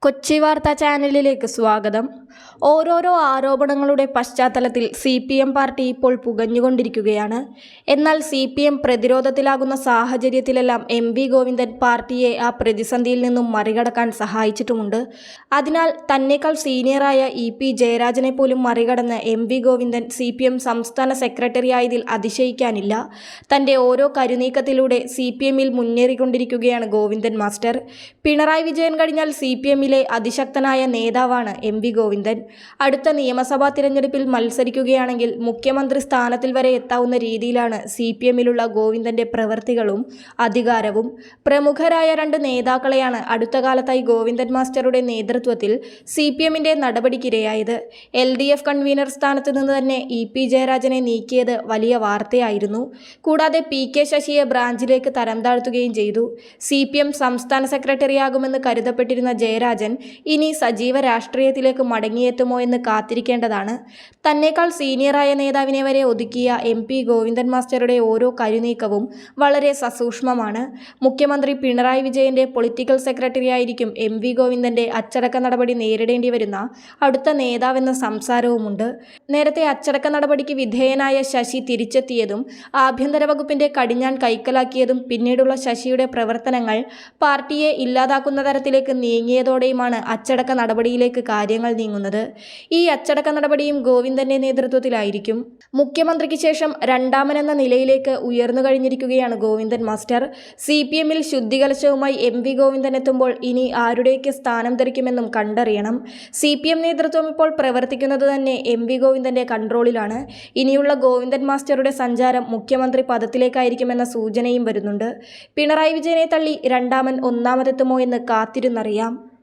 കൊച്ചി വാർത്താ ചാനലിലേക്ക് സ്വാഗതം. ഓരോരോ ആരോപണങ്ങളുടെ പശ്ചാത്തലത്തിൽ CPM പാർട്ടി ഇപ്പോൾ പുകഞ്ഞുകൊണ്ടിരിക്കുകയാണ്. എന്നാൽ CPM പ്രതിരോധത്തിലാകുന്ന സാഹചര്യത്തിലെല്ലാം MV ഗോവിന്ദൻ പാർട്ടിയെ ആ പ്രതിസന്ധിയിൽ നിന്നും മറികടക്കാൻ സഹായിച്ചിട്ടുമുണ്ട്. അതിനാൽ തന്നേക്കാൾ സീനിയറായ EP ജയരാജനെ പോലും മറികടന്ന് MV ഗോവിന്ദൻ CPM സംസ്ഥാന സെക്രട്ടറി ആയതിൽ അതിശയിക്കാനില്ല. തൻ്റെ ഓരോ കരുനീക്കത്തിലൂടെ CPMൽ മുന്നേറിക്കൊണ്ടിരിക്കുകയാണ് ഗോവിന്ദൻ മാസ്റ്റർ. പിണറായി വിജയൻ കഴിഞ്ഞാൽ CPMലെ അതിശക്തനായ നേതാവാണ് MV ഗോവിന്ദൻ. അടുത്ത നിയമസഭാ തിരഞ്ഞെടുപ്പിൽ മത്സരിക്കുകയാണെങ്കിൽ മുഖ്യമന്ത്രി സ്ഥാനത്തിൽ വരെ എത്താവുന്ന രീതിയിലാണ് CPMലുള്ള ഗോവിന്ദന്റെ പ്രവൃത്തികളും അധികാരവും. പ്രമുഖരായ രണ്ട് നേതാക്കളെയാണ് അടുത്ത കാലത്തായി ഗോവിന്ദൻ മാസ്റ്ററുടെ നേതൃത്വത്തിൽ CPMന്റെ നടപടിക്കിരയായത്. LDF കൺവീനർ സ്ഥാനത്ത് നിന്ന് തന്നെ EP ജയരാജനെ നീക്കിയത് വലിയ വാർത്തയായിരുന്നു. കൂടാതെ PK ശശിയെ ബ്രാഞ്ചിലേക്ക് തരം താഴ്ത്തുകയും ചെയ്തു. CPM സംസ്ഥാന സെക്രട്ടറിയാകുമെന്ന് കരുതപ്പെട്ടിരുന്ന ജയരാജൻ ഇനി സജീവ രാഷ്ട്രീയത്തിലേക്ക് മടങ്ങിയെത്തുമോ എന്ന് കാത്തിരിക്കേണ്ടതാണ്. തന്നേക്കാൾ സീനിയറായ നേതാവിനെ വരെ ഒതുക്കിയ MP ഗോവിന്ദൻ മാസ്റ്ററുടെ ഓരോ കരുനീക്കവും വളരെ സസൂക്ഷ്മമാണ്. മുഖ്യമന്ത്രി പിണറായി വിജയന്റെ പൊളിറ്റിക്കൽ സെക്രട്ടറി ആയിരിക്കും MV ഗോവിന്ദന്റെ അച്ചടക്ക നടപടി നേരിടേണ്ടി വരുന്ന അടുത്ത നേതാവെന്ന സംസാരവുമുണ്ട്. നേരത്തെ അച്ചടക്ക നടപടിക്ക് വിധേയനായ ശശി തിരിച്ചെത്തിയതും ആഭ്യന്തര വകുപ്പിന്റെ കടിഞ്ഞാൺ കൈക്കലാക്കിയതും പിന്നീടുള്ള ശശിയുടെ പ്രവർത്തനങ്ങൾ പാർട്ടിയെ ഇല്ലാതാക്കുന്ന തരത്തിലേക്ക് നീങ്ങിയതോടെയുമാണ് അച്ചടക്ക നടപടിയിലേക്ക് കാര്യങ്ങൾ നീങ്ങുന്നത്. ഈ അച്ചടക്ക നടപടിയും ഗോവിന്ദന്റെ നേതൃത്വത്തിലായിരിക്കും. മുഖ്യമന്ത്രിക്ക് ശേഷം രണ്ടാമനെന്ന നിലയിലേക്ക് ഉയർന്നു കഴിഞ്ഞിരിക്കുകയാണ് ഗോവിന്ദൻ മാസ്റ്റർ. CPMൽ ശുദ്ധികലശവുമായി MV ഗോവിന്ദൻ എത്തുമ്പോൾ ഇനി ആരുടെയൊക്കെ സ്ഥാനം ധരിക്കുമെന്നും കണ്ടറിയണം. CPM നേതൃത്വം ഇപ്പോൾ പ്രവർത്തിക്കുന്നത് തന്നെ MV ഗോവിന്ദന്റെ കൺട്രോളിലാണ്. ഇനിയുള്ള ഗോവിന്ദൻ മാസ്റ്ററുടെ സഞ്ചാരം മുഖ്യമന്ത്രി പദത്തിലേക്കായിരിക്കുമെന്ന സൂചനയും വരുന്നുണ്ട്. പിണറായി വിജയനെ തള്ളി രണ്ടാമൻ ഒന്നാമതെത്തുമോ എന്ന് കാത്തിരുന്നറിയാം.